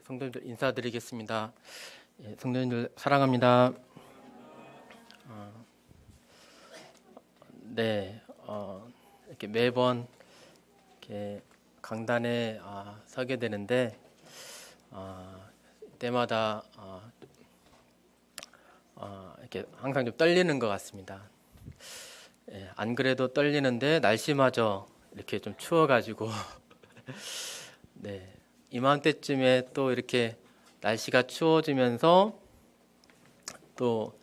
성도님들 인사드리겠습니다. 성도님들 사랑합니다. 네, 이렇게 매번 이렇게 강단에 서게 되는데 때마다 이렇게 항상 좀 떨리는 것 같습니다. 안 그래도 떨리는데 날씨마저 이렇게 좀 추워가지고 네, 이맘때쯤에 또 이렇게 날씨가 추워지면서 또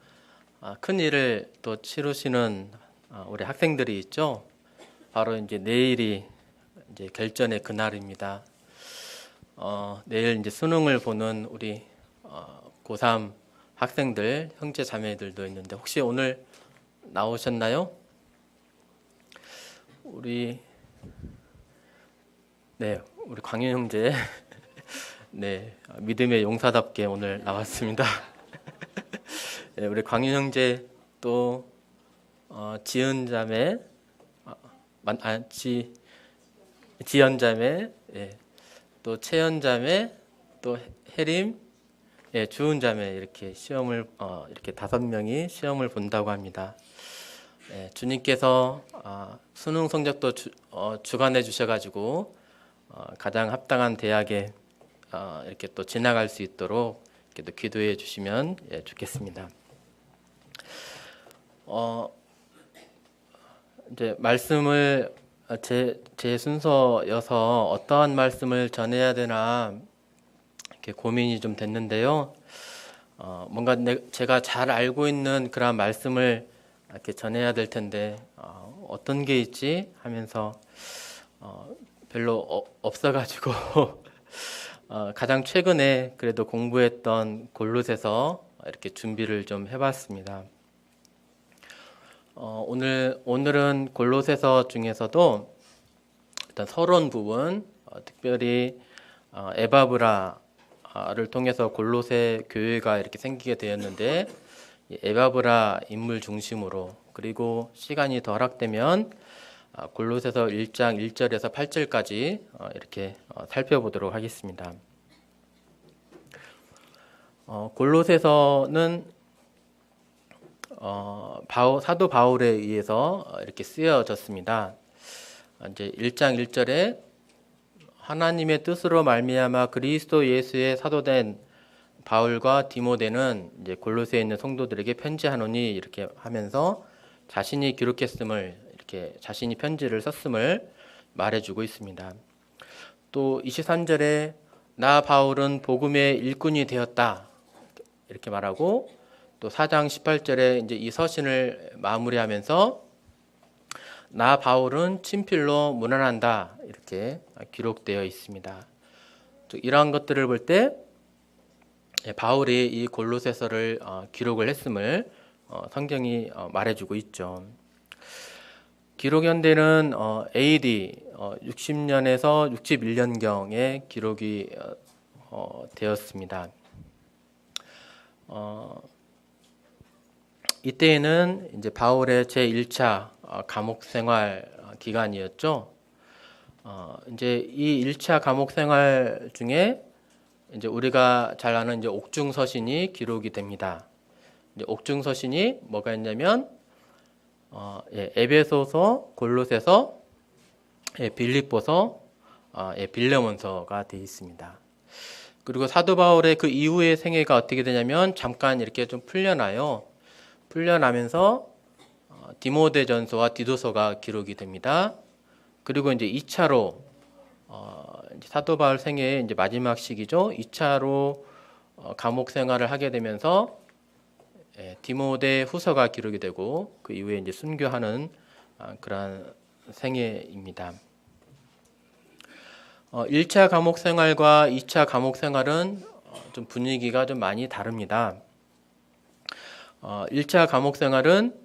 큰 일을 또 치르시는 우리 학생들이 있죠. 바로 이제 내일이 이제 결전의 그날입니다. 내일 이제 수능을 보는 우리 고3 학생들, 형제 자매들도 있는데 혹시 오늘 나오셨나요? 우리 광윤 형제 네, 믿음의 용사답게 오늘 나왔습니다. 네, 우리 광윤 형제 또 지은 자매, 지연 자매, 또 채연 자매, 또 혜림, 주은 자매 이렇게 시험을 이렇게 5명이 시험을 본다고 합니다. 주님께서 수능 성적도 주관해 주셔가지고 가장 합당한 대학에 이렇게 또 지나갈 수 있도록 이렇게 또 기도해 주시면 좋겠습니다. 이제 말씀을 제 순서여서 어떠한 말씀을 전해야 되나 이렇게 고민이 좀 됐는데요. 뭔가 제가 잘 알고 있는 그런 말씀을 이렇게 전해야 될 텐데 어떤 게 있지 하면서 별로 없어가지고 가장 최근에 그래도 공부했던 골로새서 이렇게 준비를 좀 해봤습니다. 오늘은 골로새서 중에서도 일단 서론 부분, 특별히 에바브라를 통해서 골로새 교회가 이렇게 생기게 되었는데 에바브라 인물 중심으로, 그리고 시간이 더 허락되면 골로새서 1장 1절에서 8절까지 이렇게 살펴보도록 하겠습니다. 골로새서는 사도 바울에 의해서 이렇게 쓰여졌습니다. 이제 1장 1절에 하나님의 뜻으로 말미암아 그리스도 예수의 사도된 바울과 디모데는 이제 골로새에 있는 성도들에게 편지하노니 이렇게 하면서 자신이 기록했음을, 이렇게 자신이 편지를 썼음을 말해주고 있습니다. 또 23절에 나 바울은 복음의 일꾼이 되었다 이렇게 말하고, 또 4장 18절에 이제 이 서신을 마무리하면서 나 바울은 친필로 문안한다 이렇게 기록되어 있습니다. 이러한 것들을 볼 때 바울이 이 골로새서를 기록을 했음을 성경이 말해주고 있죠. 기록 연대는 AD 60년에서 61년경에 기록이 되었습니다. 이때에는 이제 바울의 제1차 감옥 생활 기간이었죠. 이제 이 1차 감옥 생활 중에 이제 우리가 잘 아는 이제 옥중서신이 기록이 됩니다. 이제 옥중서신이 뭐가 있냐면 에베소서, 골로새서, 빌립보서, 빌레몬서가 되어 있습니다. 그리고 사도 바울의 그 이후의 생애가 어떻게 되냐면 잠깐 이렇게 좀 풀려나요. 풀려나면서 디모데전서와 디도서가 기록이 됩니다. 그리고 이제 2차로 사도 바울 생애의 이제 마지막 시기죠. 2차로 감옥 생활을 하게 되면서 디모데 후서가 기록이 되고 그 이후에 이제 순교하는 그러한 생애입니다. 1차 감옥 생활과 2차 감옥 생활은 좀 분위기가 좀 많이 다릅니다. 1차 감옥 생활은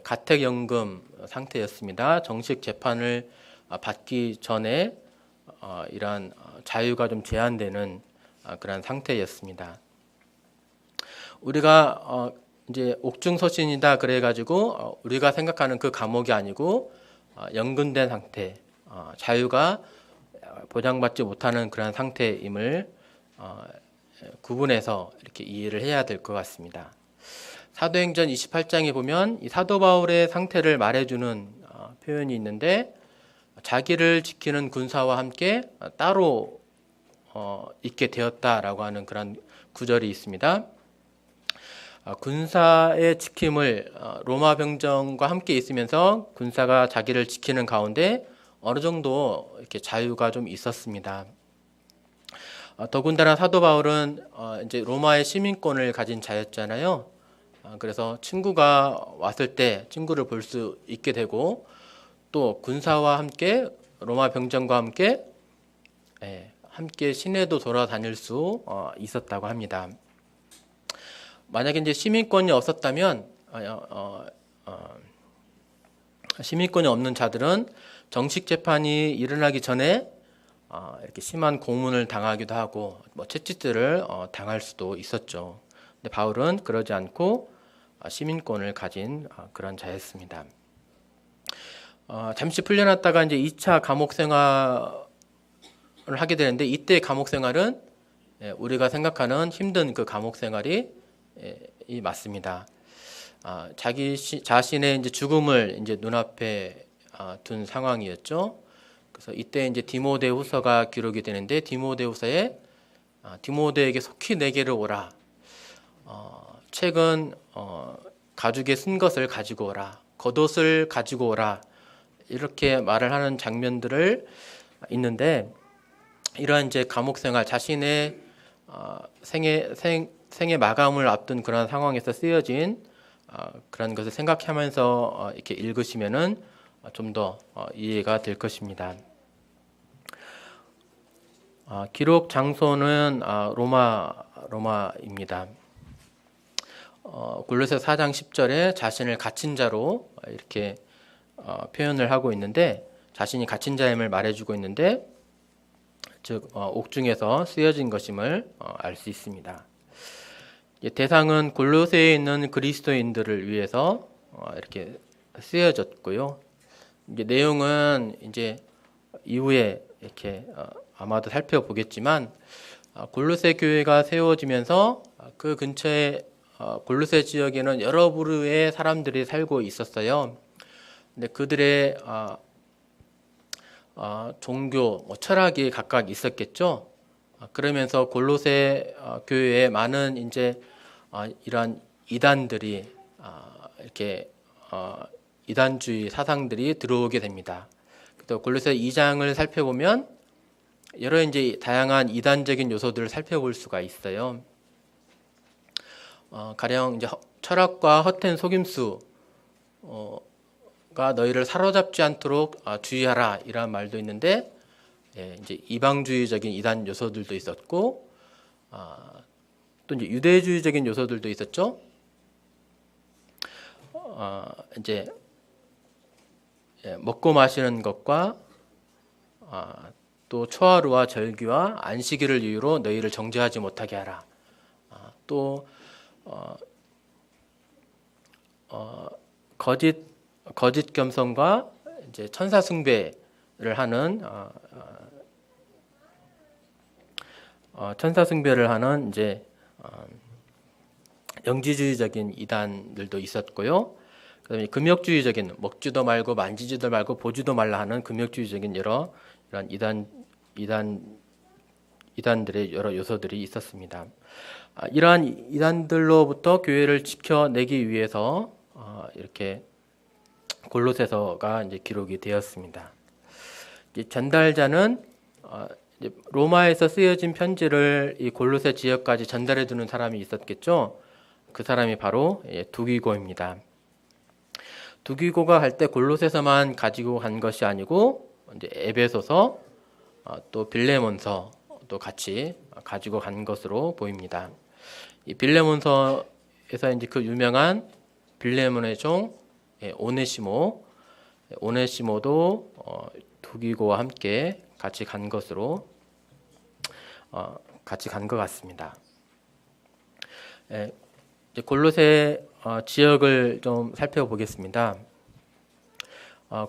가택연금 상태였습니다. 정식 재판을 받기 전에 이러한 자유가 좀 제한되는 그런 상태였습니다. 우리가 이제 옥중서신이다 그래가지고 우리가 생각하는 그 감옥이 아니고 연근된 상태, 자유가 보장받지 못하는 그런 상태임을 어, 구분해서 이렇게 이해를 해야 될 것 같습니다. 사도행전 28장에 보면 이 사도 바울의 상태를 말해주는 표현이 있는데, 자기를 지키는 군사와 함께 따로 있게 되었다라고 하는 그런 구절이 있습니다. 군사의 지킴을 로마 병정과 함께 있으면서 군사가 자기를 지키는 가운데 어느 정도 이렇게 자유가 좀 있었습니다. 더군다나 사도 바울은 이제 로마의 시민권을 가진 자였잖아요. 그래서 친구가 왔을 때 친구를 볼 수 있게 되고, 또 군사와 함께 로마 병정과 함께 함께 시내도 돌아다닐 수 있었다고 합니다. 만약에 이제 시민권이 없었다면 시민권이 없는 자들은 정식 재판이 일어나기 전에 이렇게 심한 고문을 당하기도 하고 채찍질을 당할 수도 있었죠. 근데 바울은 그러지 않고 시민권을 가진 그런 자였습니다. 잠시 풀려났다가 이제 2차 감옥 생활을 하게 되는데, 이때 감옥 생활은 우리가 생각하는 힘든 그 감옥 생활이 맞습니다. 자기 자신의 이제 죽음을 이제 눈앞에 둔 상황이었죠. 그래서 이때 이제 디모데후서가 기록이 되는데, 디모데후서에 디모데에게 속히 내게로 오라. 책은 가죽에 쓴 것을 가지고 오라. 겉옷을 가지고 오라. 이렇게 말을 하는 장면들을 있는데, 이러한 이제 감옥 생활, 자신의 생의 마감을 앞둔 그런 상황에서 쓰여진 그런 것을 생각하면서 이렇게 읽으시면은 좀 더 이해가 될 것입니다. 기록 장소는 로마입니다. 골로새 4장 10절에 자신을 갇힌 자로 이렇게 표현을 하고 있는데, 자신이 갇힌 자임을 말해주고 있는데, 즉 옥중에서 쓰여진 것임을 알 수 있습니다. 대상은 골로새에 있는 그리스도인들을 위해서 이렇게 쓰여졌고요. 이제 내용은 이제 이후에 이렇게 아마도 살펴보겠지만, 골로새 교회가 세워지면서 그 근처에 골로새 지역에는 여러 부류의 사람들이 살고 있었어요. 근데 그들의 종교, 철학이 각각 있었겠죠. 그러면서 골로새 교회에 많은 이제 이러한 이단들이 이렇게 이단주의 사상들이 들어오게 됩니다. 그래서 골로새 2장을 살펴보면 여러 이제 다양한 이단적인 요소들을 살펴볼 수가 있어요. 가령 이제 철학과 헛된 속임수가 너희를 사로잡지 않도록 주의하라, 이런 말도 있는데, 이제 이방주의적인 이단 요소들도 있었고, 또 이제 유대주의적인 요소들도 있었죠. 이제 먹고 마시는 것과 또 초하루와 절기와 안식일을 이유로 너희를 정죄하지 못하게 하라. 또 거짓 겸손과 이제 천사 숭배를 하는 이제 영지주의적인 이단들도 있었고요. 그다음에 금욕주의적인, 먹지도 말고 만지지도 말고 보지도 말라 하는 금욕주의적인 이런 이단들의 여러 요소들이 있었습니다. 이러한 이단들로부터 교회를 지켜내기 위해서 이렇게 골로새서가 이제 기록이 되었습니다. 전달자는 이제 로마에서 쓰여진 편지를 이 골로새 지역까지 전달해 두는 사람이 있었겠죠. 그 사람이 바로 두기고입니다. 두기고가 갈 때 골로새서만 가지고 간 것이 아니고 이제 에베소서, 또 빌레몬서도 같이 가지고 간 것으로 보입니다. 이 빌레몬서에서 이제 그 유명한 빌레몬의 종 오네시모도 두기고와 함께 같이 간 것으로 같이 간 것 같습니다. 이제 골로새 지역을 좀 살펴보겠습니다.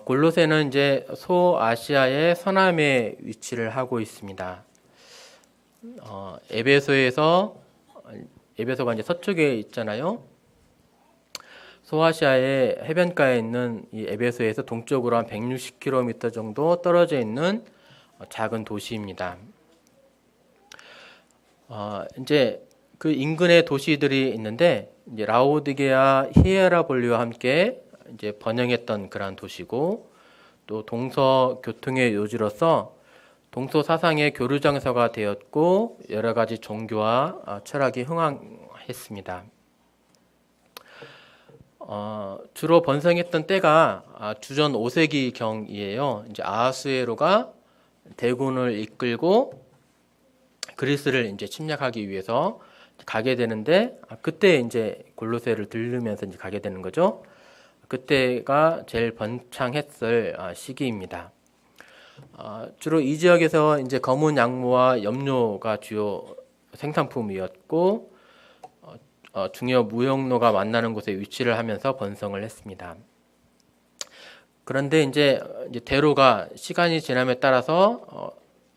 골로새는 이제 소아시아의 서남에 위치를 하고 있습니다. 에베소가 이제 서쪽에 있잖아요. 소아시아의 해변가에 있는 이 에베소에서 동쪽으로 한 160km 정도 떨어져 있는 작은 도시입니다. 이제 그 인근의 도시들이 있는데 이제 라오디게아, 히에라볼리와 함께 이제 번영했던 그러한 도시고 또 동서 교통의 요지로서 동서 사상의 교류 장소가 되었고 여러 가지 종교와 철학이 흥황했습니다. 주로 번성했던 때가 주전 5세기 경이에요. 이제 아하수에로가 대군을 이끌고 그리스를 이제 침략하기 위해서 가게 되는데 그때 이제 골로새를 들르면서 이제 가게 되는 거죠. 그때가 제일 번창했을 시기입니다. 주로 이 지역에서 이제 검은 양모와 염료가 주요 생산품이었고 중요 무역로가 만나는 곳에 위치를 하면서 번성을 했습니다. 그런데 이제 대로가 시간이 지남에 따라서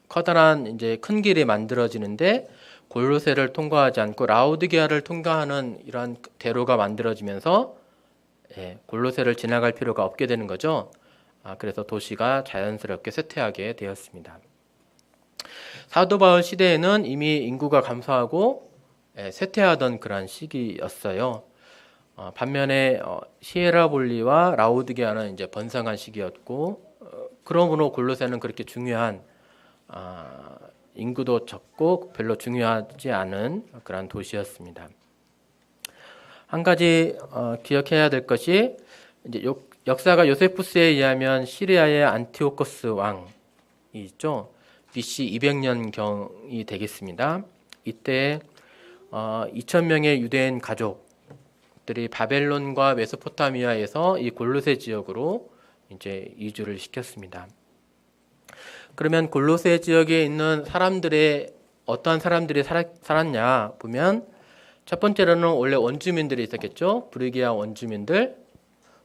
커다란 이제 큰 길이 만들어지는데 골로새를 통과하지 않고 라오디게아를 통과하는 이러한 대로가 만들어지면서 골로새를 지나갈 필요가 없게 되는 거죠. 그래서 도시가 자연스럽게 쇠퇴하게 되었습니다. 사도 바울 시대에는 이미 인구가 감소하고 쇠퇴하던 그러한 시기였어요. 반면에 히에라볼리와 라오디게아는 이제 번성한 시기였고 그러므로 골로새는 그렇게 중요한 인구도 적고 별로 중요하지 않은 그러한 도시였습니다. 한 가지 기억해야 될 것이 이제 역사가 요세푸스에 의하면 시리아의 안티오코스 왕이 있죠. BC 200년 경이 되겠습니다. 이때 2,000명의 유대인 가족들이 바벨론과 메소포타미아에서 이 골로새 지역으로 이제 이주를 시켰습니다. 그러면 골로새 지역에 있는 사람들의 어떠한 사람들이 살았냐 보면 첫 번째로는 원래 원주민들이 있었겠죠. 브리기아 원주민들.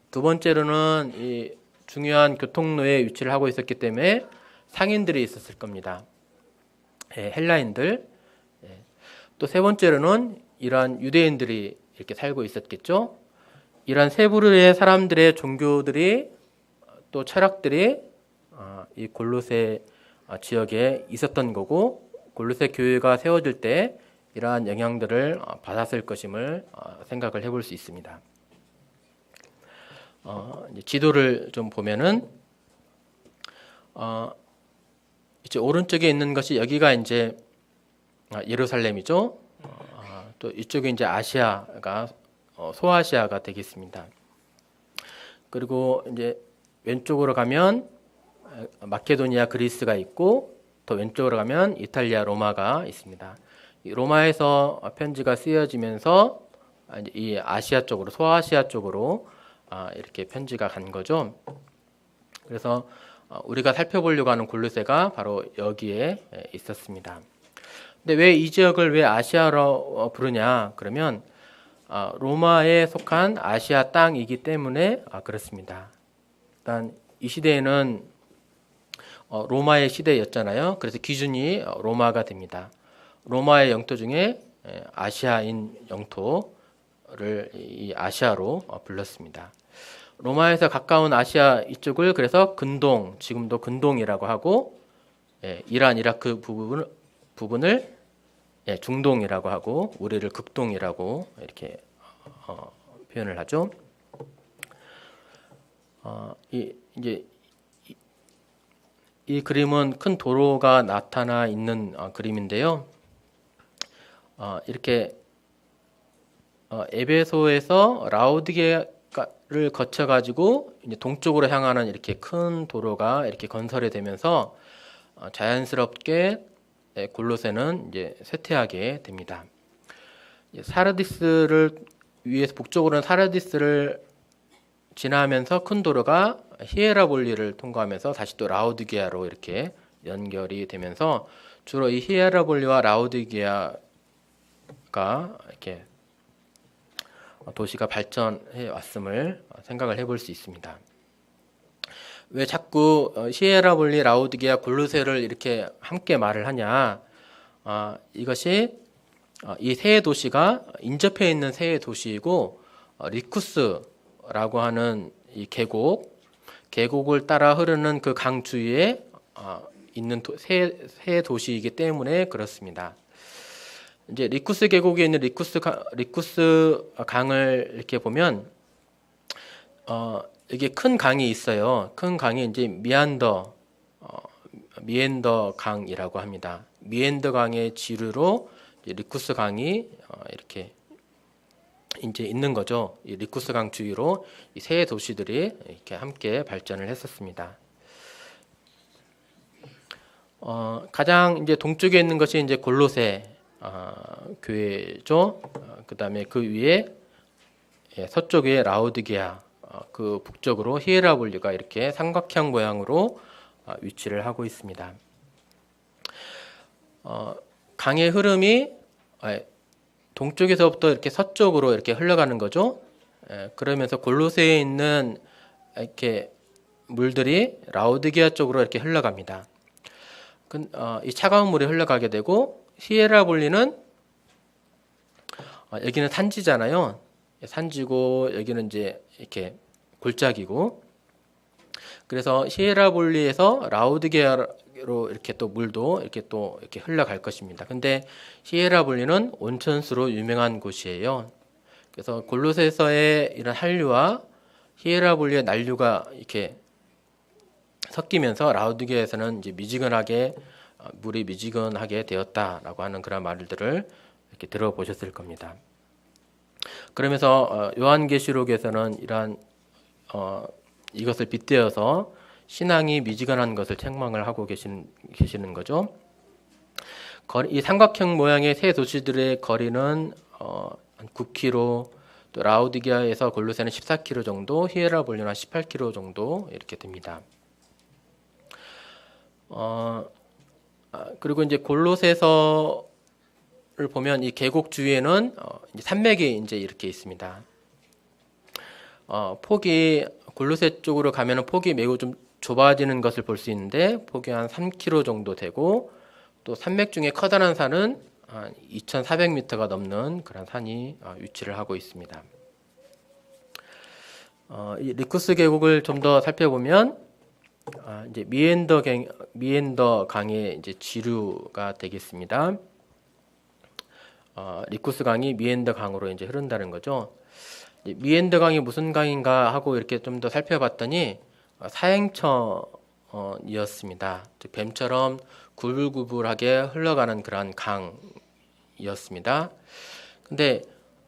두 번째로는 이 중요한 교통로에 위치를 하고 있었기 때문에 상인들이 있었을 겁니다. 헬라인들. 또 세 번째로는 이러한 유대인들이 이렇게 살고 있었겠죠. 이러한 세 부류의 사람들의 종교들이 또 철학들이 이 골로새 지역에 있었던 거고 골로새 교회가 세워질 때 이러한 영향들을 받았을 것임을 생각을 해볼 수 있습니다. 이제 지도를 좀 보면은 이제 오른쪽에 있는 것이 여기가 이제 예루살렘이죠. 또 이쪽에 이제 아시아가 소아시아가 되겠습니다. 그리고 이제 왼쪽으로 가면 마케도니아 그리스가 있고 더 왼쪽으로 가면 이탈리아 로마가 있습니다. 이 로마에서 편지가 쓰여지면서 이 아시아 쪽으로 소아시아 쪽으로 이렇게 편지가 간 거죠. 그래서 우리가 살펴보려고 하는 골로새가 바로 여기에 있었습니다. 근데 왜 이 지역을 왜 아시아로 부르냐? 그러면 로마에 속한 아시아 땅이기 때문에 그렇습니다. 일단 이 시대에는 로마의 시대였잖아요. 그래서 기준이 로마가 됩니다. 로마의 영토 중에 아시아인 영토를 이 아시아로 불렀습니다. 로마에서 가까운 아시아 이쪽을 그래서 근동, 지금도 근동이라고 하고 이란, 이라크 부분을 중동이라고 하고 우리를 극동이라고 이렇게 표현을 하죠. 이 그림은 큰 도로가 나타나 있는 그림인데요. 이렇게 에베소에서 라오디게아를 거쳐가지고 이제 동쪽으로 향하는 이렇게 큰 도로가 이렇게 건설이 되면서 자연스럽게 골로새는 이제 쇠퇴하게 됩니다. 사르디스를 위에서 북쪽으로는 사르디스를 지나면서 큰 도로가 히에라볼리를 통과하면서 다시 또 라오디게아로 이렇게 연결이 되면서 주로 이 히에라볼리와 라오디게아가 이렇게 도시가 발전해 왔음을 생각을 해볼 수 있습니다. 왜 자꾸 히에라볼리, 라오디게아, 골로새를 이렇게 함께 말을 하냐? 이것이 이 세 도시가 인접해 있는 세 도시이고 리쿠스라고 하는 이 계곡을 따라 흐르는 그 강 주위에 있는 세 도시이기 때문에 그렇습니다. 이제 리쿠스 계곡에 있는 리쿠스 강을 이렇게 보면 이게 큰 강이 있어요. 큰 강이 이제 미엔더 강이라고 합니다. 미엔더 강의 지류로 리쿠스 강이 이렇게 이제 있는 거죠. 이 리쿠스 강 주위로 이 세 도시들이 이렇게 함께 발전을 했었습니다. 가장 이제 동쪽에 있는 것이 이제 골로새 교회죠. 그다음에 그 위에 서쪽에 라오디게아, 그 북쪽으로 히에라볼리가 이렇게 삼각형 모양으로 위치를 하고 있습니다. 강의 흐름이 동쪽에서부터 이렇게 서쪽으로 이렇게 흘러가는 거죠. 그러면서 골로새에 있는 이렇게 물들이 라오디게아 쪽으로 이렇게 흘러갑니다. 이 차가운 물이 흘러가게 되고 히에라볼리는 여기는 산지잖아요. 산지고 여기는 이제 이렇게 골짜기고, 그래서 히에라볼리에서 라오디게아로 이렇게 또 물도 이렇게 흘러갈 것입니다. 근데 히에라볼리는 온천수로 유명한 곳이에요. 그래서 골로새서의 이런 한류와 히에라볼리의 난류가 이렇게 섞이면서 라오디게아에서는 이제 물이 미지근하게 되었다라고 하는 그런 말들을 이렇게 들어보셨을 겁니다. 그러면서 요한계시록에서는 이것을 빗대어서 신앙이 미지근한 것을 책망을 하고 계시는 거죠. 이 삼각형 모양의 세 도시들의 거리는 한 9km, 또 라오디게아에서 골로새는 14km 정도, 히에라볼리는 18km 정도 이렇게 됩니다. 그리고 이제 골로새서를 보면 이 계곡 주위에는 이제 산맥이 이제 이렇게 있습니다. 폭이 골로새 쪽으로 가면은 폭이 매우 좀 좁아지는 것을 볼 수 있는데, 폭이 한 3km 정도 되고, 또 산맥 중에 커다란 산은 한 2,400m가 넘는 그런 산이 위치를 하고 있습니다. 이 리쿠스 계곡을 좀 더 살펴보면 이제 미엔더 강의 이제 지류가 되겠습니다. 리쿠스 강이 미엔더 강으로 이제 흐른다는 거죠. 미엔더 강이 무슨 강인가 하고 이렇게 좀 더 살펴봤더니 사행처이었습니다. 뱀처럼 구불구불하게 흘러가는 그런 강이었습니다. 근데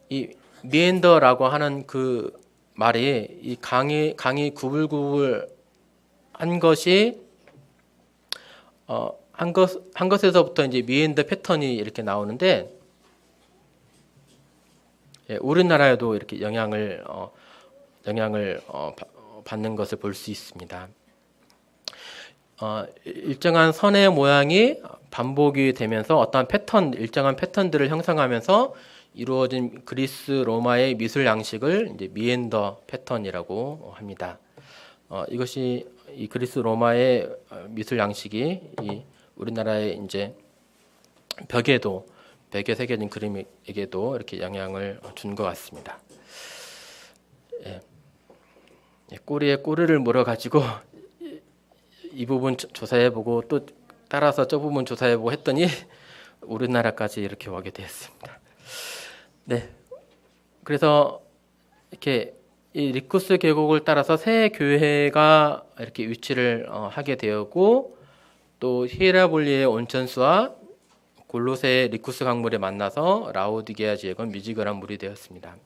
이 미엔더라고 하는 그 말이, 이 강이 구불구불 한 것이 한 것에서부터 이제 미엔더 패턴이 이렇게 나오는데, 우리나라에도 이렇게 영향을 받는 것을 볼 수 있습니다. 일정한 선의 모양이 반복이 되면서 어떠한 일정한 패턴들을 형성하면서 이루어진 그리스 로마의 미술 양식을 이제 미엔더 패턴이라고 합니다. 이것이 이 그리스 로마의 미술 양식이 이 우리나라의 이제 벽에 새겨진 그림에게도 이렇게 영향을 준 것 같습니다. 꼬리에 꼬리를 물어가지고 이 부분 조사해보고 또 따라서 저 부분 조사해보고 했더니 우리나라까지 이렇게 오게 되었습니다. 네, 그래서 이렇게 이 리쿠스 계곡을 따라서 새 교회가 이렇게 위치를 하게 되었고, 또 히에라볼리의 온천수와 골로새 리쿠스 강물에 만나서 라오디게아 지역은 미지근한 물이 되었습니다.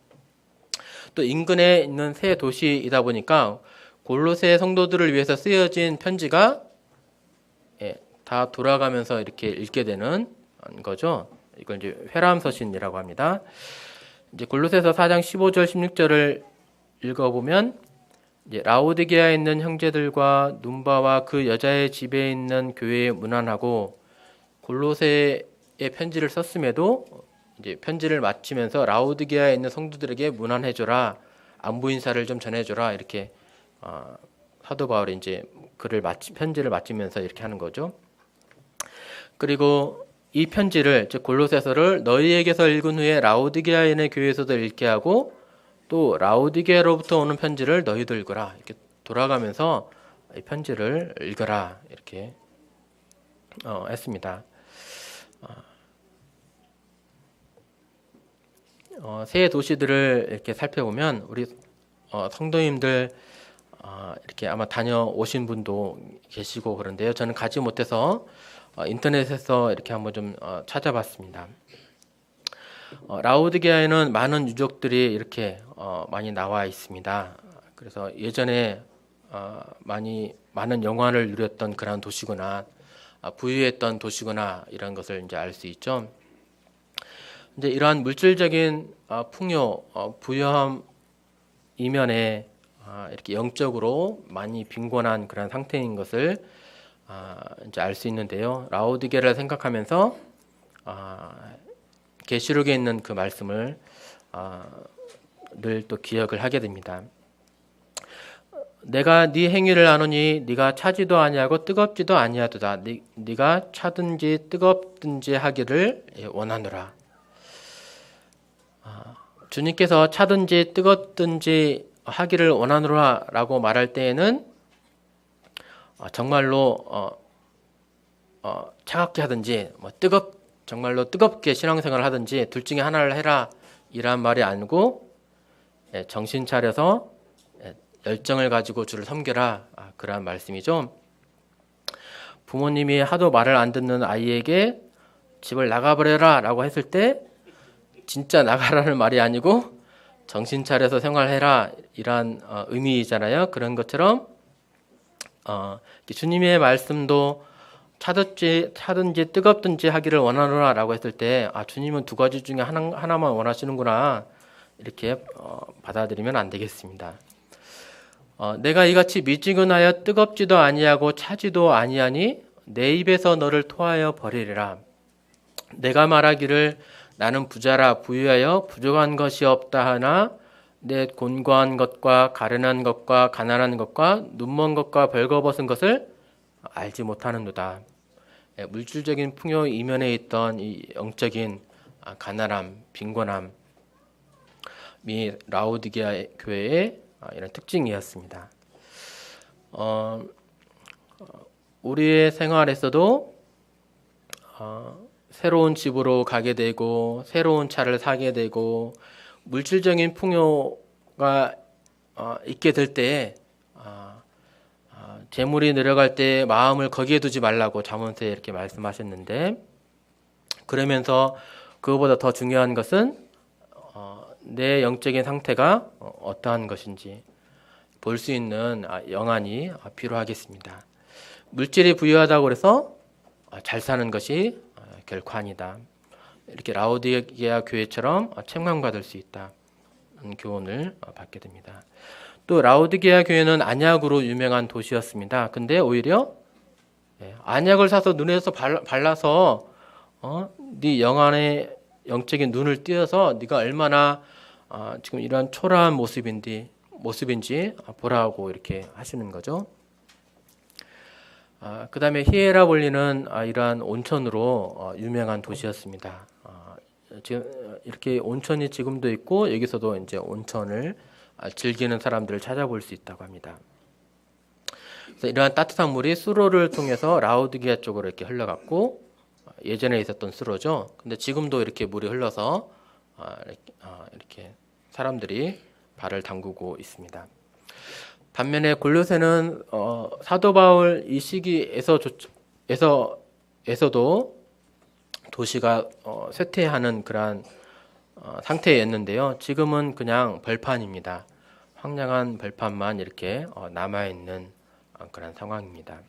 또 인근에 있는 새 도시이다 보니까 골로새 성도들을 위해서 쓰여진 편지가 다 돌아가면서 이렇게 읽게 되는 거죠. 이걸 이제 회람서신이라고 합니다. 이제 골로새서 4장 15절 16절을 읽어보면, 이제 라오디게아에 있는 형제들과 눈바와 그 여자의 집에 있는 교회에 문안하고, 골로새에 편지를 썼음에도 이제 편지를 마치면서 라오디게아에 있는 성도들에게 문안해줘라, 안부 인사를 좀 전해줘라, 이렇게 사도 바울이 이제 편지를 마치면서 이렇게 하는 거죠. 그리고 이 편지를 즉 골로새서를 너희에게서 읽은 후에 라오디게아에 있는 교회에서도 읽게 하고 또 라오디게아로부터 오는 편지를 너희도 읽어라. 이렇게 돌아가면서 이 편지를 읽어라 이렇게 했습니다. 세 도시들을 이렇게 살펴보면 우리 성도님들 이렇게 아마 다녀오신 분도 계시고 그런데요. 저는 가지 못해서 인터넷에서 이렇게 한번 좀 찾아봤습니다. 라오디게아에는 많은 유적들이 이렇게 많이 나와 있습니다. 그래서 예전에 많은 영화를 누렸던 그런 도시구나, 부유했던 도시구나 이런 것을 이제 알 수 있죠. 이제 이러한 물질적인 풍요, 부유함 이면에 이렇게 영적으로 많이 빈곤한 그런 상태인 것을 이제 알 수 있는데요. 라오디게를 생각하면서 계시록에 있는 그 말씀을 늘 또 기억을 하게 됩니다. 내가 네 행위를 아노니 네가 차지도 아니하고 뜨겁지도 아니하도다. 네가 차든지 뜨겁든지 하기를 원하노라. 주님께서 차든지 뜨겁든지 하기를 원하노라라고 말할 때에는 정말로 차갑게 하든지 정말로 뜨겁게 신앙생활을 하든지 둘 중에 하나를 해라 이란 말이 아니고 정신 차려서 열정을 가지고 주를 섬겨라 그러한 말씀이죠. 부모님이 하도 말을 안 듣는 아이에게 집을 나가버려라 라고 했을 때 진짜 나가라는 말이 아니고 정신 차려서 생활해라 이란 의미이잖아요. 그런 것처럼 주님의 말씀도 차든지 뜨겁든지 하기를 원하노라 라고 했을 때 주님은 두 가지 중에 하나만 원하시는구나 이렇게 받아들이면 안 되겠습니다. 내가 이같이 미지근하여 뜨겁지도 아니하고 차지도 아니하니 내 입에서 너를 토하여 버리리라. 내가 말하기를 나는 부자라 부유하여 부족한 것이 없다 하나 내 곤고한 것과 가련한 것과 가난한 것과 눈먼 것과 벌거벗은 것을 알지 못하는도다. 물질적인 풍요 이면에 있던 이 영적인 가난함, 빈곤함이 라오디게아 교회의 이런 특징이었습니다. 우리의 생활에서도 새로운 집으로 가게 되고 새로운 차를 사게 되고 물질적인 풍요가 있게 될 때에 재물이 내려갈 때 마음을 거기에 두지 말라고 잠언서에 이렇게 말씀하셨는데 그러면서 그것보다 더 중요한 것은 내 영적인 상태가 어떠한 것인지 볼 수 있는 영안이 필요하겠습니다. 물질이 부유하다고 해서 잘 사는 것이 결코 아니다. 이렇게 라오디게아 교회처럼 책망받을 수 있다는 교훈을 받게 됩니다. 또 라오디게아 교회는 안약으로 유명한 도시였습니다. 근데 오히려 안약을 사서 눈에서 발라서 네 영안의 영적인 눈을 띄어서 네가 얼마나 지금 이러한 초라한 모습인지 보라고 이렇게 하시는 거죠. 그 다음에 히에라볼리는 이러한 온천으로 유명한 도시였습니다. 지금 이렇게 온천이 지금도 있고 여기서도 이제 온천을 즐기는 사람들을 찾아볼 수 있다고 합니다. 그래서 이러한 따뜻한 물이 수로를 통해서 라오디게아 쪽으로 이렇게 흘러갔고 예전에 있었던 수로죠. 근데 지금도 이렇게 물이 흘러서 이렇게 사람들이 발을 담그고 있습니다. 반면에 골로새는 사도 바울 이 시기에서도 도시가 쇠퇴하는 그러한 상태였는데요. 지금은 그냥 벌판입니다. 황량한 벌판만 이렇게 남아있는 그런 상황입니다.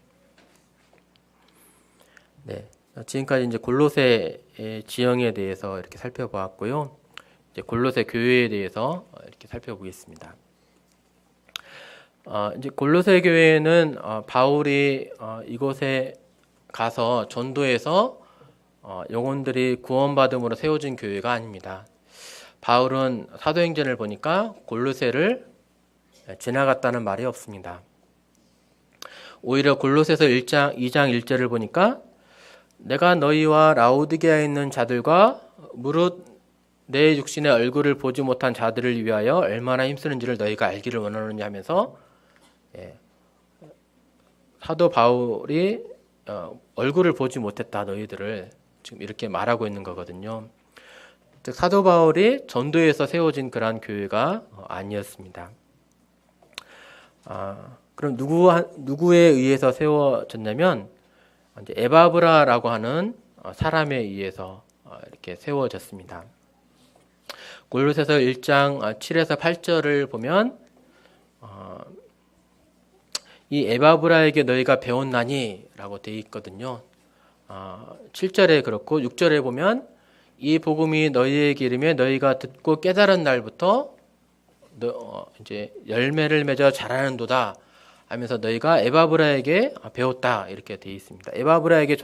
네, 지금까지 이제 골로새의 지형에 대해서 이렇게 살펴보았고요. 이제 골로새 교회에 대해서 이렇게 살펴보겠습니다. 이제 골로새 교회는 바울이 이곳에 가서 전도해서 영혼들이 구원받음으로 세워진 교회가 아닙니다. 바울은 사도행전을 보니까 골로새를 지나갔다는 말이 없습니다. 오히려 골로새서 2장 1절을 보니까 내가 너희와 라오디게아에 있는 자들과 무릇 내 육신의 얼굴을 보지 못한 자들을 위하여 얼마나 힘쓰는지를 너희가 알기를 원하느냐 하면서 사도 바울이 얼굴을 보지 못했다 너희들을 지금 이렇게 말하고 있는 거거든요. 즉 사도 바울이 전도에서 세워진 그러한 교회가 아니었습니다. 그럼 누구에 의해서 세워졌냐면 이제 에바브라라고 하는 사람에 의해서 이렇게 세워졌습니다. 골로새서 1장 7에서 8절을 보면 이 에바브라에게 너희가 배웠나니 라고 되어 있거든요. 7절에 그렇고 6절에 보면 이 복음이 너희에게 이르매 너희가 듣고 깨달은 날부터 이제 열매를 맺어 자라는도다 하면서 너희가 에바브라에게 배웠다 이렇게 되어 있습니다. 에바브라에게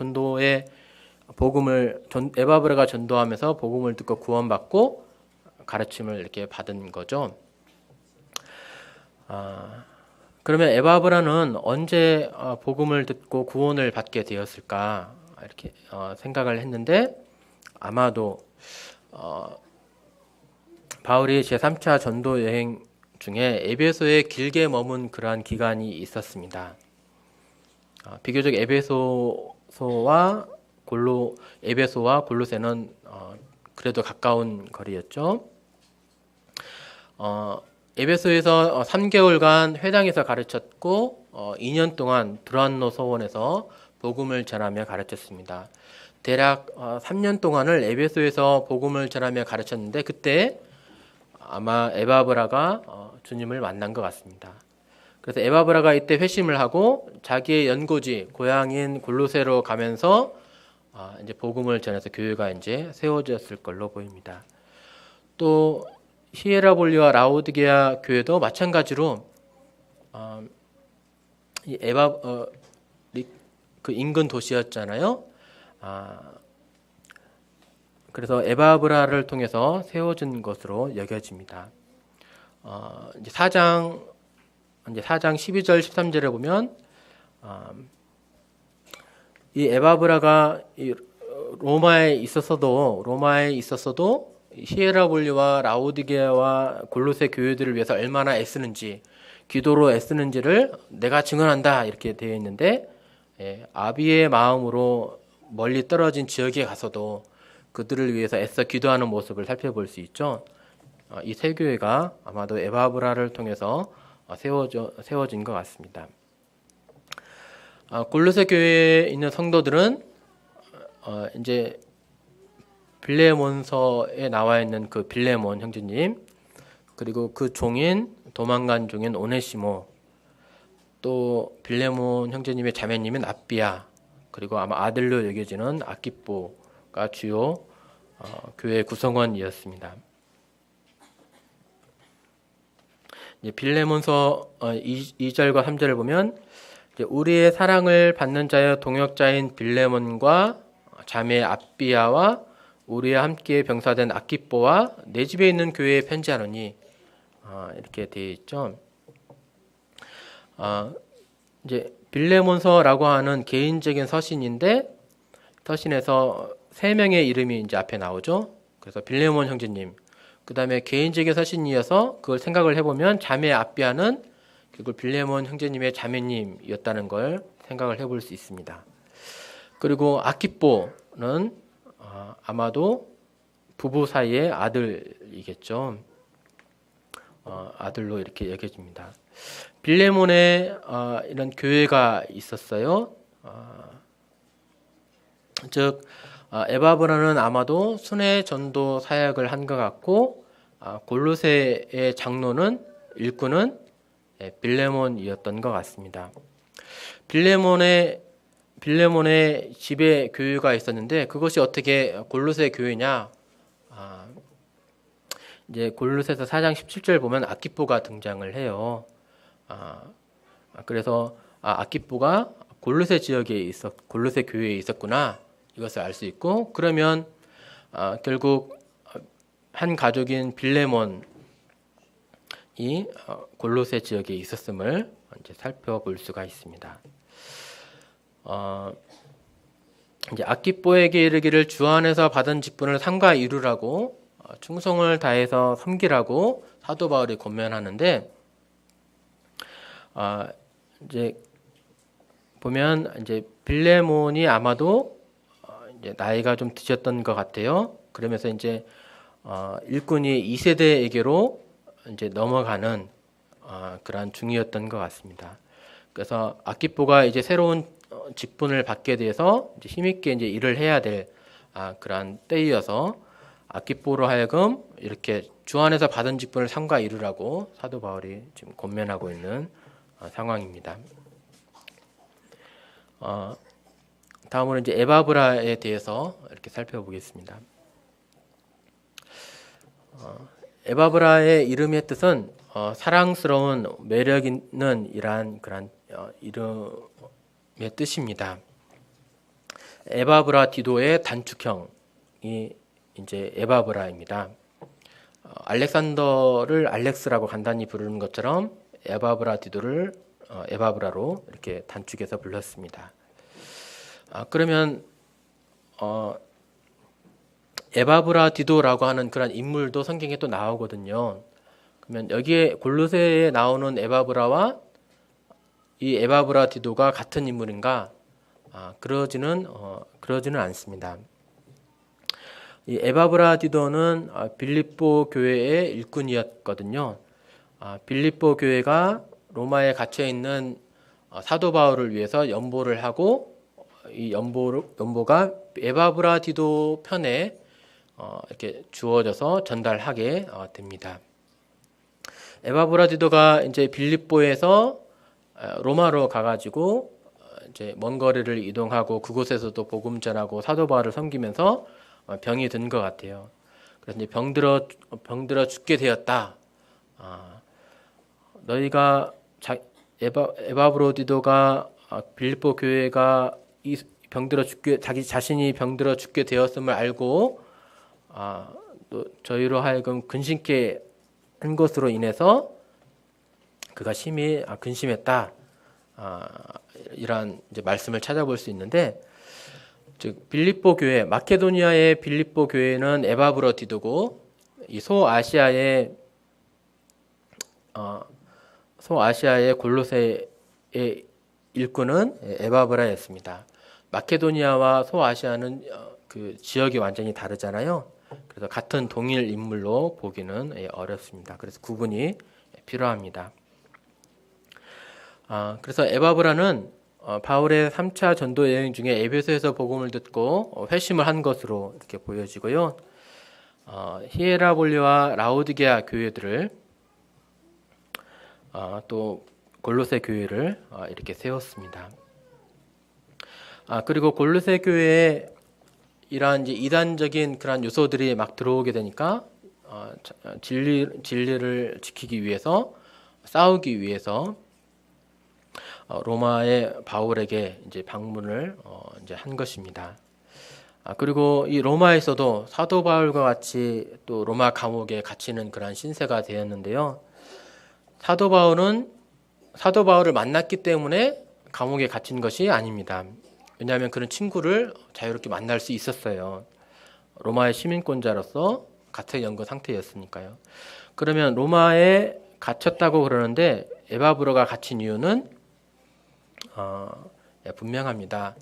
에바브라가 전도하면서 복음을 듣고 구원받고 가르침을 이렇게 받은 거죠. 그러면 에바브라는 언제 복음을 듣고 구원을 받게 되었을까 이렇게 생각을 했는데 아마도 바울이 제3차 전도 여행 중에 에베소에 길게 머문 그러한 기간이 있었습니다. 비교적 에베소와 골로새는 그래도 가까운 거리였죠. 에베소에서 3개월간 회당에서 가르쳤고 2년 동안 두란노 서원에서 복음을 전하며 가르쳤습니다. 대략 3년 동안을 에베소에서 복음을 전하며 가르쳤는데 그때 아마 에바브라가 주님을 만난 것 같습니다. 그래서 에바브라가 이때 회심을 하고 자기의 연고지 고향인 골로새로 가면서 이제 복음을 전해서 교회가 이제 세워졌을 걸로 보입니다. 또 히에라볼리와 라오디게아 교회도 마찬가지로 그 인근 도시였잖아요. 그래서 에바브라를 통해서 세워진 것으로 여겨집니다. 이제 4장 12절 13절에 보면 이 에바브라가 로마에 있었어도 히에라볼리와 라오디게아와 골로새 교회들을 위해서 얼마나 애쓰는지 기도로 애쓰는지를 내가 증언한다 이렇게 되어 있는데 아비의 마음으로 멀리 떨어진 지역에 가서도 그들을 위해서 애써 기도하는 모습을 살펴볼 수 있죠. 이 세 교회가 아마도 에바브라를 통해서 세워진 것 같습니다. 골로새 교회에 있는 성도들은 이제 빌레몬서에 나와 있는 그 빌레몬 형제님, 그리고 그 종인 도망간 종인 오네시모, 또 빌레몬 형제님의 자매님인 아비야, 그리고 아마 아들로 여겨지는 아키뽀가 주요 교회 구성원이었습니다. 이제 빌레몬서 2절과 3절을 보면 이제 우리의 사랑을 받는 자여 동역자인 빌레몬과 자매 아비야와 우리와 함께 병사된 아키뽀와 내 집에 있는 교회에 편지하노니 이렇게 되어 있죠. 이제 빌레몬서라고 하는 개인적인 서신인데 서신에서 세 명의 이름이 이제 앞에 나오죠. 그래서 빌레몬 형제님, 그 다음에 개인적인 서신이어서 그걸 생각을 해보면 자매 아비아는 결국 빌레몬 형제님의 자매님이었다는 걸 생각을 해볼 수 있습니다. 그리고 아키뽀는 아마도 부부 사이의 아들이겠죠. 아들로 이렇게 여겨집니다. 빌레몬에 이런 교회가 있었어요. 즉 에바브라는 아마도 순회 전도 사역을 한 것 같고 골로새의 장로는 일꾼은 빌레몬이었던 것 같습니다. 빌레몬의 집에 교회가 있었는데 그것이 어떻게 골로새 교회냐? 이제 골로새서 4장 17절 보면 아키뽀가 등장을 해요. 그래서 아키뽀가 골로새 교회에 있었구나 이것을 알 수 있고, 그러면 결국 한 가족인 빌레몬이 골로새 지역에 있었음을 이제 살펴볼 수가 있습니다. 이제 아키뽀에게 이르기를 주 안에서 받은 직분을 상과 이루라고 충성을 다해서 섬기라고 사도 바울이 권면하는데 이제 보면 이제 빌레몬이 아마도 이제 나이가 좀 드셨던 것 같아요. 그러면서 이제 일꾼이 2세대에게로 이제 넘어가는 그러한 중이었던 것 같습니다. 그래서 아키뽀가 이제 새로운 직분을 받게 돼서 이제 힘있게 이제 일을 해야 될 그러한 때이어서 아키뽀로 하여금 이렇게 주 안에서 받은 직분을 상과 이루라고 사도 바울이 지금 권면하고 있는 상황입니다. 다음으로 이제 에바브라에 대해서 이렇게 살펴보겠습니다. 에바브라의 이름의 뜻은 사랑스러운 매력 있는 이란 그런 이름의 뜻입니다. 에바브라 디도의 단축형이 이제 에바브라입니다. 알렉산더를 알렉스라고 간단히 부르는 것처럼 에바브라 디도를 에바브라로 이렇게 단축해서 불렀습니다. 그러면 에바브라 디도라고 하는 그런 인물도 성경에 또 나오거든요. 그러면 여기에 골로새에 나오는 에바브라와 이 에바브라 디도가 같은 인물인가? 그러지는 않습니다. 이 에바브라 디도는 빌립보 교회의 일꾼이었거든요. 빌립보 교회가 로마에 갇혀 있는 사도 바울을 위해서 연보를 하고 이 연보가 에바브라 디도 편에 이렇게 주어져서 전달하게 됩니다. 에바브라 디도가 이제 빌립보에서 로마로 가가지고 이제 먼 거리를 이동하고 그곳에서도 복음 전하고 사도 바울을 섬기면서 병이 든 것 같아요. 그래서 이제 병들어 죽게 되었다. 너희가 에바브라 디도가 빌립보 교회가 자기 자신이 병들어 죽게 되었음을 알고 또 저희로 하여금 근심케 한 것으로 인해서 그가 심히 근심했다. 이러한 이제 말씀을 찾아볼 수 있는데, 즉 빌립보 교회, 마케도니아의 빌립보 교회는 에바브라 디도고 이 소아시아의 골로새의 일꾼은 에바브라였습니다. 마케도니아와 소아시아는 그 지역이 완전히 다르잖아요. 그래서 같은 동일 인물로 보기는 어렵습니다. 그래서 구분이 필요합니다. 그래서 에바브라는 바울의 3차 전도 여행 중에 에베소에서 복음을 듣고 회심을 한 것으로 이렇게 보여지고요. 히에라볼리와 라오디게아 교회들을 또 골로새 교회를 이렇게 세웠습니다. 그리고 골로새 교회에 이러한 이제 이단적인 그런 요소들이 막 들어오게 되니까 진리를 지키기 위해서 싸우기 위해서 로마의 바울에게 이제 방문을 이제 한 것입니다. 그리고 이 로마에서도 사도 바울과 같이 또 로마 감옥에 갇히는 그런 신세가 되었는데요. 사도 바울을 만났기 때문에 감옥에 갇힌 것이 아닙니다. 왜냐하면 그런 친구를 자유롭게 만날 수 있었어요. 로마의 시민권자로서 가택 연고 상태였으니까요. 그러면 로마에 갇혔다고 그러는데 에바브라가 갇힌 이유는 분명합니다.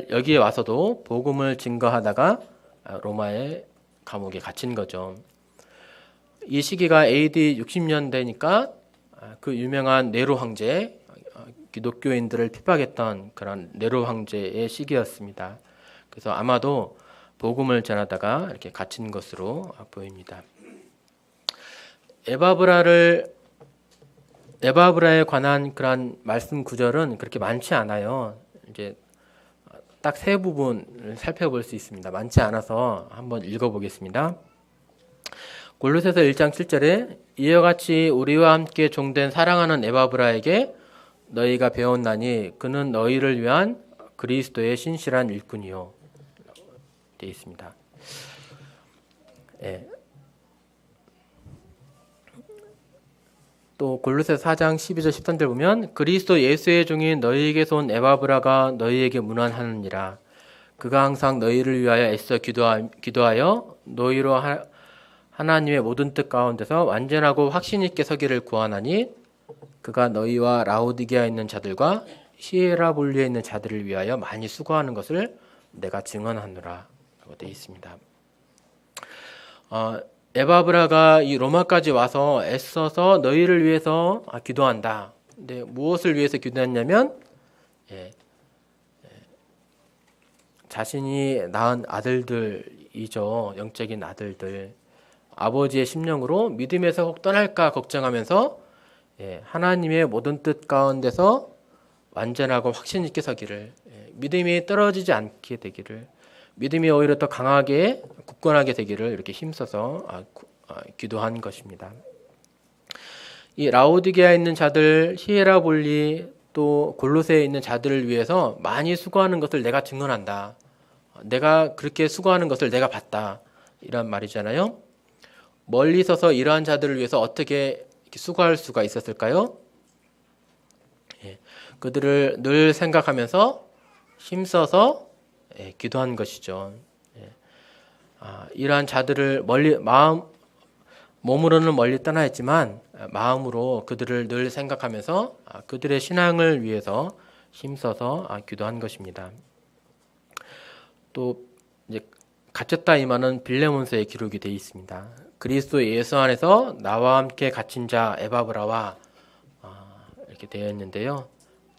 여기에 와서도 복음을 증거하다가 로마의 감옥에 갇힌 거죠. 이 시기가 AD 60년대니까 그 유명한 네로 황제, 기독교인들을 핍박했던 그런 네로 황제의 시기였습니다. 그래서 아마도 복음을 전하다가 이렇게 갇힌 것으로 보입니다. 에바브라에 관한 그런 말씀 구절은 그렇게 많지 않아요. 이제 딱 세 부분을 살펴볼 수 있습니다. 많지 않아서 한번 읽어보겠습니다. 골로새서 1장 7절에 이와 같이 우리와 함께 종된 사랑하는 에바브라에게 너희가 배웠나니 그는 너희를 위한 그리스도의 신실한 일꾼이요 되어 있습니다. 또 골로새서 4장 12절 13절 보면 그리스도 예수의 종인 너희에게서 온 에바브라가 너희에게 문안하느니라. 그가 항상 너희를 위하여 애써 기도하여 너희로 하나님의 모든 뜻 가운데서 완전하고 확신 있게 서기를 구하나니 그가 너희와 라오디게아에 있는 자들과 히에라볼리에 있는 자들을 위하여 많이 수고하는 것을 내가 증언하노라 라고 되어 있습니다. 에바브라가 이 로마까지 와서 애써서 너희를 위해서 기도한다. 근데 무엇을 위해서 기도했냐면 자신이 낳은 아들들이죠. 영적인 아들들. 아버지의 심령으로 믿음에서 혹 떠날까 걱정하면서 하나님의 모든 뜻 가운데서 완전하고 확신 있게 서기를, 믿음이 떨어지지 않게 되기를, 믿음이 오히려 더 강하게 굳건하게 되기를 이렇게 힘써서 기도한 것입니다. 이 라오디게아에 있는 자들, 히에라볼리 또 골로새에 있는 자들을 위해서 많이 수고하는 것을 내가 증언한다. 내가 그렇게 수고하는 것을 내가 봤다. 이런 말이잖아요. 멀리 서서 이러한 자들을 위해서 어떻게 수고할 수가 있었을까요? 그들을 늘 생각하면서 힘써서 기도한 것이죠. 이러한 자들을 몸으로는 멀리 떠나 있지만 마음으로 그들을 늘 생각하면서 그들의 신앙을 위해서 힘써서 기도한 것입니다. 또 이제 갇혔다 이 말은 빌레몬서에 기록이 되어 있습니다. 그리스도 예수 안에서 나와 함께 갇힌 자 에바브라와 이렇게 되어 있는데요.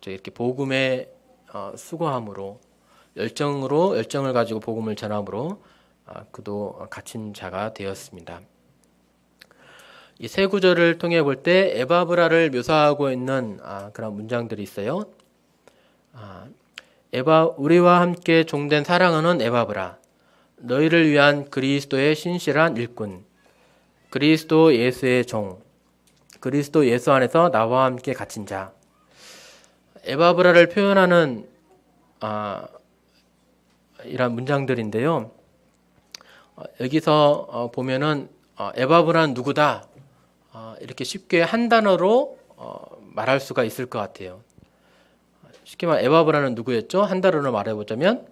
이렇게 복음에 수고함으로 열정을 가지고 복음을 전함으로 그도 갇힌 자가 되었습니다. 이 세 구절을 통해 볼 때 에바브라를 묘사하고 있는 그런 문장들이 있어요. 우리와 함께 종된 사랑하는 에바브라, 너희를 위한 그리스도의 신실한 일꾼, 그리스도 예수의 종, 그리스도 예수 안에서 나와 함께 갇힌 자. 에바브라를 표현하는 이런 문장들인데요. 여기서 보면은 에바브라는 누구다 이렇게 쉽게 한 단어로 말할 수가 있을 것 같아요. 쉽게 말해 에바브라는 누구였죠? 한 단어로 말해보자면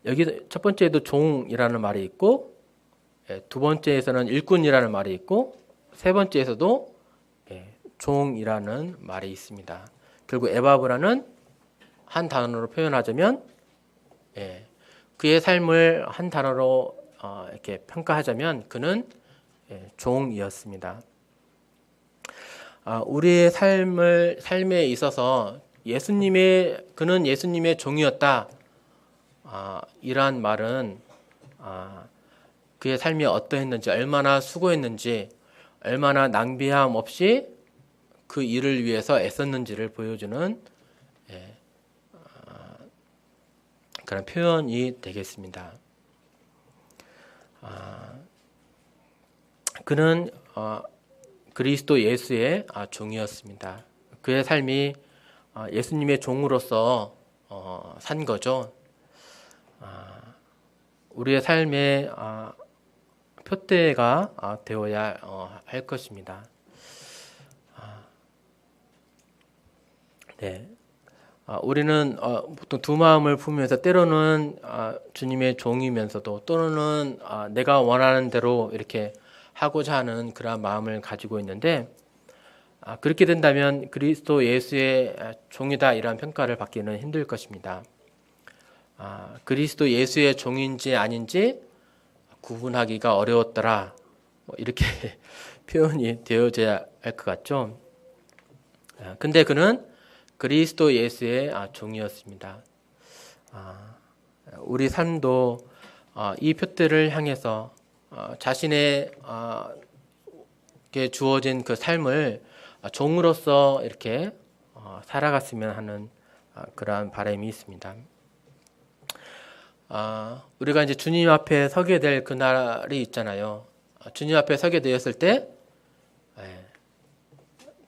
여기 첫 번째에도 종이라는 말이 있고 두 번째에서는 일꾼이라는 말이 있고 세 번째에서도 종이라는 말이 있습니다. 결국 에바브라는 한 단어로 표현하자면 그의 삶을 한 단어로 이렇게 평가하자면 그는 종이었습니다. 우리의 삶에 있어서 그는 예수님의 종이었다. 이러한 말은 그의 삶이 어떠했는지, 얼마나 수고했는지, 얼마나 낭비함 없이 그 일을 위해서 애썼는지를 보여주는 그런 표현이 되겠습니다. 그는 그리스도 예수의 종이었습니다. 그의 삶이 예수님의 종으로서 산 거죠. 우리의 삶의 표대가 되어야 할 것입니다. 네. 우리는 보통 두 마음을 품으면서 때로는 주님의 종이면서도 또는 내가 원하는 대로 이렇게 하고자 하는 그런 마음을 가지고 있는데 그렇게 된다면 그리스도 예수의 종이다 이런 평가를 받기는 힘들 것입니다. 그리스도 예수의 종인지 아닌지 구분하기가 어려웠더라 이렇게 표현이 되어져야 할 것 같죠. 근데 그는 그리스도 예수의 종이었습니다. 우리 삶도 이 표대를 향해서 자신의 주어진 그 삶을 종으로서 이렇게 살아갔으면 하는 그러한 바람이 있습니다. 우리가 이제 주님 앞에 서게 될 그날이 있잖아요. 주님 앞에 서게 되었을 때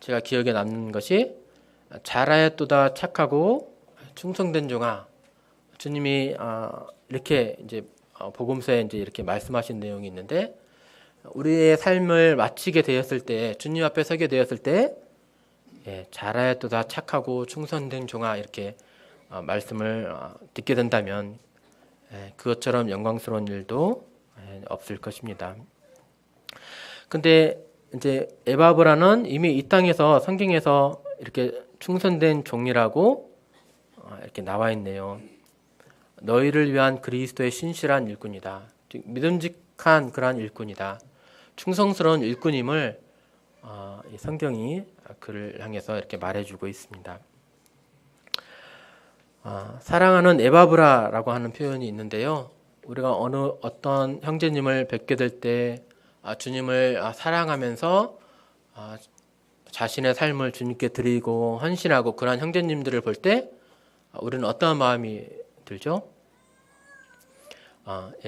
제가 기억에 남는 것이 잘하였도다 착하고 충성된 종아. 주님이 이렇게 이제 복음서에 이제 이렇게 말씀하신 내용이 있는데 우리의 삶을 마치게 되었을 때 주님 앞에 서게 되었을 때 잘하였도다 착하고 충성된 종아 이렇게 말씀을 듣게 된다면 그것처럼 영광스러운 일도 없을 것입니다. 근데 이제 에바브라는 이미 이 땅에서 성경에서 이렇게 충성된 종이라고 이렇게 나와 있네요. 너희를 위한 그리스도의 신실한 일꾼이다. 즉 믿음직한 그러한 일꾼이다. 충성스러운 일꾼임을 이 성경이 그를 향해서 이렇게 말해주고 있습니다. 사랑하는 에바브라라고 하는 표현이 있는데요. 우리가 어떤 형제님을 뵙게 될 때 주님을 사랑하면서 자신의 삶을 주님께 드리고 헌신하고 그러한 형제님들을 볼 때 우리는 어떠한 마음이 들죠?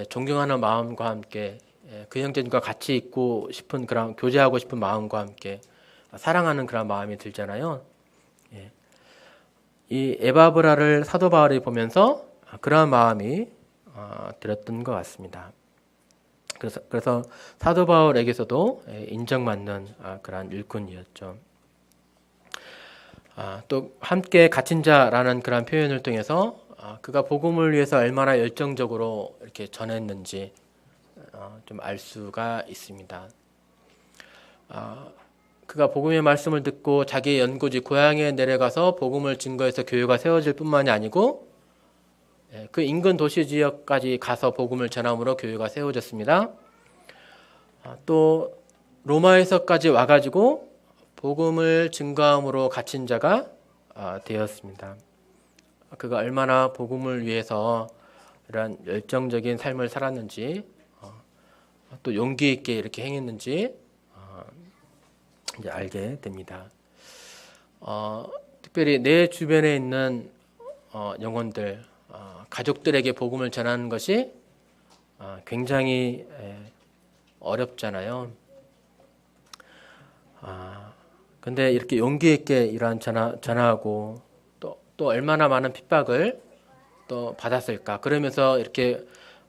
존경하는 마음과 함께 그 형제님과 같이 있고 싶은 그런 교제하고 싶은 마음과 함께 사랑하는 그런 마음이 들잖아요. 이 에바브라를 사도 바울이 보면서 그러한 마음이 들었던 것 같습니다. 그래서 사도 바울에게서도 인정받는 그러한 일꾼이었죠. 또 함께 갇힌 자라는 그런 표현을 통해서 그가 복음을 위해서 얼마나 열정적으로 이렇게 전했는지 좀 알 수가 있습니다. 그가 복음의 말씀을 듣고 자기의 연고지 고향에 내려가서 복음을 증거해서 교회가 세워질 뿐만이 아니고 그 인근 도시 지역까지 가서 복음을 전함으로 교회가 세워졌습니다. 또 로마에서까지 와가지고 복음을 증거함으로 갇힌 자가 되었습니다. 그가 얼마나 복음을 위해서 이런 열정적인 삶을 살았는지 또 용기 있게 이렇게 행했는지 이제 알게 됩니다. 특별히 내 주변에 있는 영혼들, 가족들에게 복음을 전하는 것이 굉장히 어렵잖아요. 근데 이렇게 용기 있게 이러한 전하고 또 얼마나 많은 핍박을 또 받았을까. 그러면서 이렇게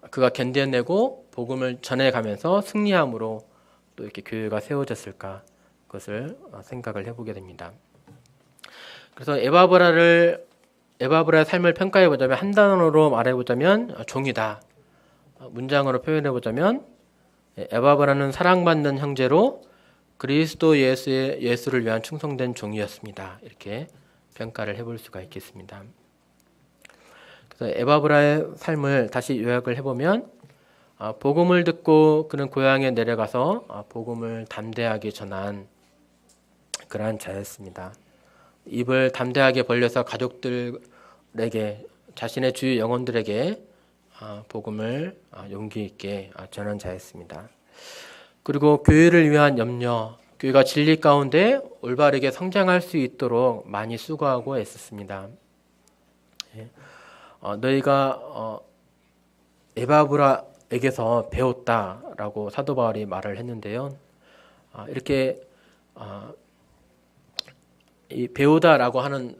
그가 견뎌내고 복음을 전해가면서 승리함으로 또 이렇게 교회가 세워졌을까. 그것을 생각을 해보게 됩니다. 그래서 에바브라의 삶을 평가해 보자면 한 단어로 말해 보자면 종이다. 문장으로 표현해 보자면 에바브라는 사랑받는 형제로 그리스도 예수를 위한 충성된 종이었습니다. 이렇게 평가를 해볼 수가 있겠습니다. 그래서 에바브라의 삶을 다시 요약을 해보면 복음을 듣고 그는 고향에 내려가서 복음을 담대하게 전한 그러한 자였습니다. 입을 담대하게 벌려서 가족들에게 자신의 주위 영혼들에게 복음을 용기 있게 전한 자였습니다. 그리고 교회를 위한 염려, 교회가 진리 가운데 올바르게 성장할 수 있도록 많이 수고하고 애썼습니다. 너희가 에바브라에게서 배웠다라고 사도 바울이 말을 했는데요. 이렇게 이 배우다라고 하는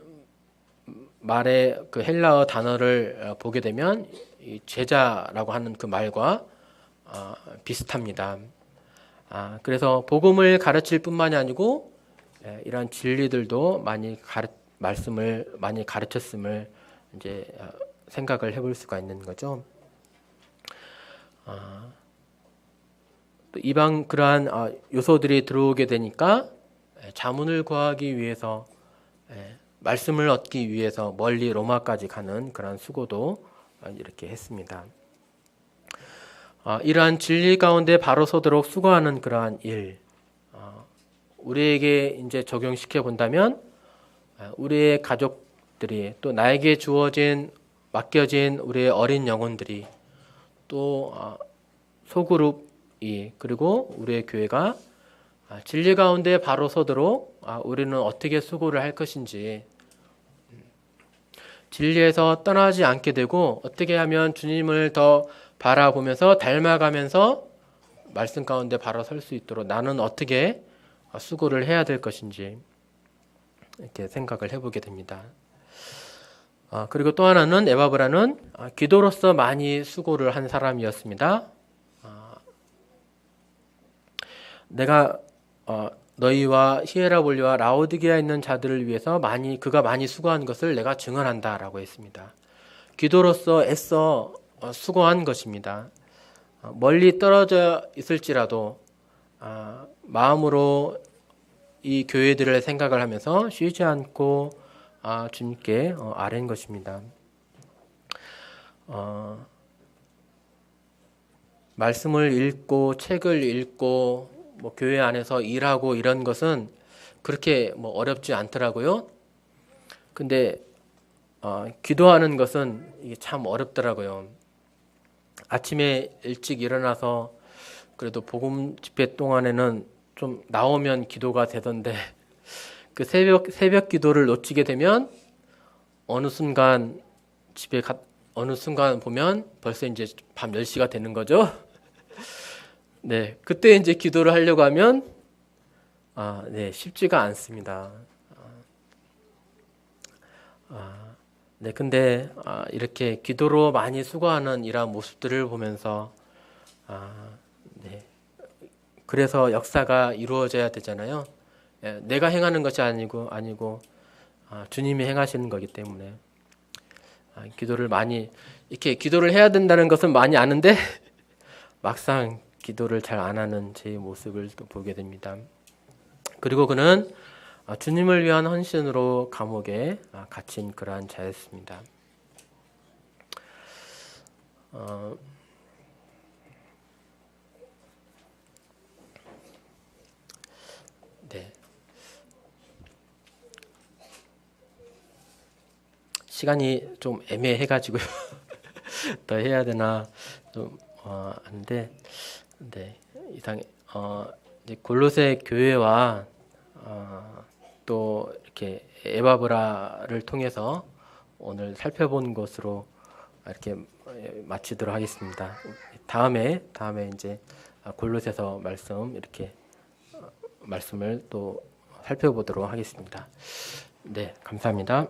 말의 그 헬라어 단어를 보게 되면 이 제자라고 하는 그 말과 비슷합니다. 그래서 복음을 가르칠 뿐만이 아니고 이러한 진리들도 말씀을 많이 가르쳤음을 이제 생각을 해볼 수가 있는 거죠. 또 이방 그러한 요소들이 들어오게 되니까 자문을 구하기 위해서 말씀을 얻기 위해서 멀리 로마까지 가는 그런 수고도 이렇게 했습니다. 이러한 진리 가운데 바로 서도록 수고하는 그러한 일, 우리에게 이제 적용시켜 본다면 우리의 가족들이 또 나에게 맡겨진 우리의 어린 영혼들이 또 소그룹이 그리고 우리의 교회가 진리 가운데 바로 서도록 우리는 어떻게 수고를 할 것인지, 진리에서 떠나지 않게 되고 어떻게 하면 주님을 더 바라보면서 닮아가면서 말씀 가운데 바로 설 수 있도록 나는 어떻게 수고를 해야 될 것인지 이렇게 생각을 해보게 됩니다. 그리고 또 하나는 에바브라는 기도로서 많이 수고를 한 사람이었습니다. 내가 너희와 히에라볼리와 라오디게아에 있는 자들을 위해서 그가 많이 수고한 것을 내가 증언한다라고 했습니다. 기도로서 애써 수고한 것입니다. 멀리 떨어져 있을지라도 마음으로 이 교회들을 생각을 하면서 쉬지 않고 주님께 아뢰는 것입니다. 말씀을 읽고 책을 읽고 뭐 교회 안에서 일하고 이런 것은 그렇게 뭐 어렵지 않더라고요. 근데 기도하는 것은 이게 참 어렵더라고요. 아침에 일찍 일어나서 그래도 복음 집회 동안에는 좀 나오면 기도가 되던데 그 새벽 기도를 놓치게 되면 어느 순간 어느 순간 보면 벌써 이제 밤 10시가 되는 거죠. 네, 그때 이제 기도를 하려고 하면 네, 쉽지가 않습니다. 네, 근데 이렇게 기도로 많이 수고하는 이러한 모습들을 보면서 네, 그래서 역사가 이루어져야 되잖아요. 예, 내가 행하는 것이 아니고 주님이 행하시는 거기 때문에 기도를 많이 이렇게 기도를 해야 된다는 것은 많이 아는데 막상 기도를 잘 안 하는 제 모습을 또 보게 됩니다. 그리고 그는 주님을 위한 헌신으로 감옥에 갇힌 그러한 자였습니다. 네. 시간이 좀 애매해가지고요. 더 해야 되나 좀 한데, 네, 이제 골로새 교회와 또 이렇게 에바브라를 통해서 오늘 살펴본 것으로 이렇게 마치도록 하겠습니다. 다음에 이제 골로새서 말씀을 또 살펴보도록 하겠습니다. 네, 감사합니다.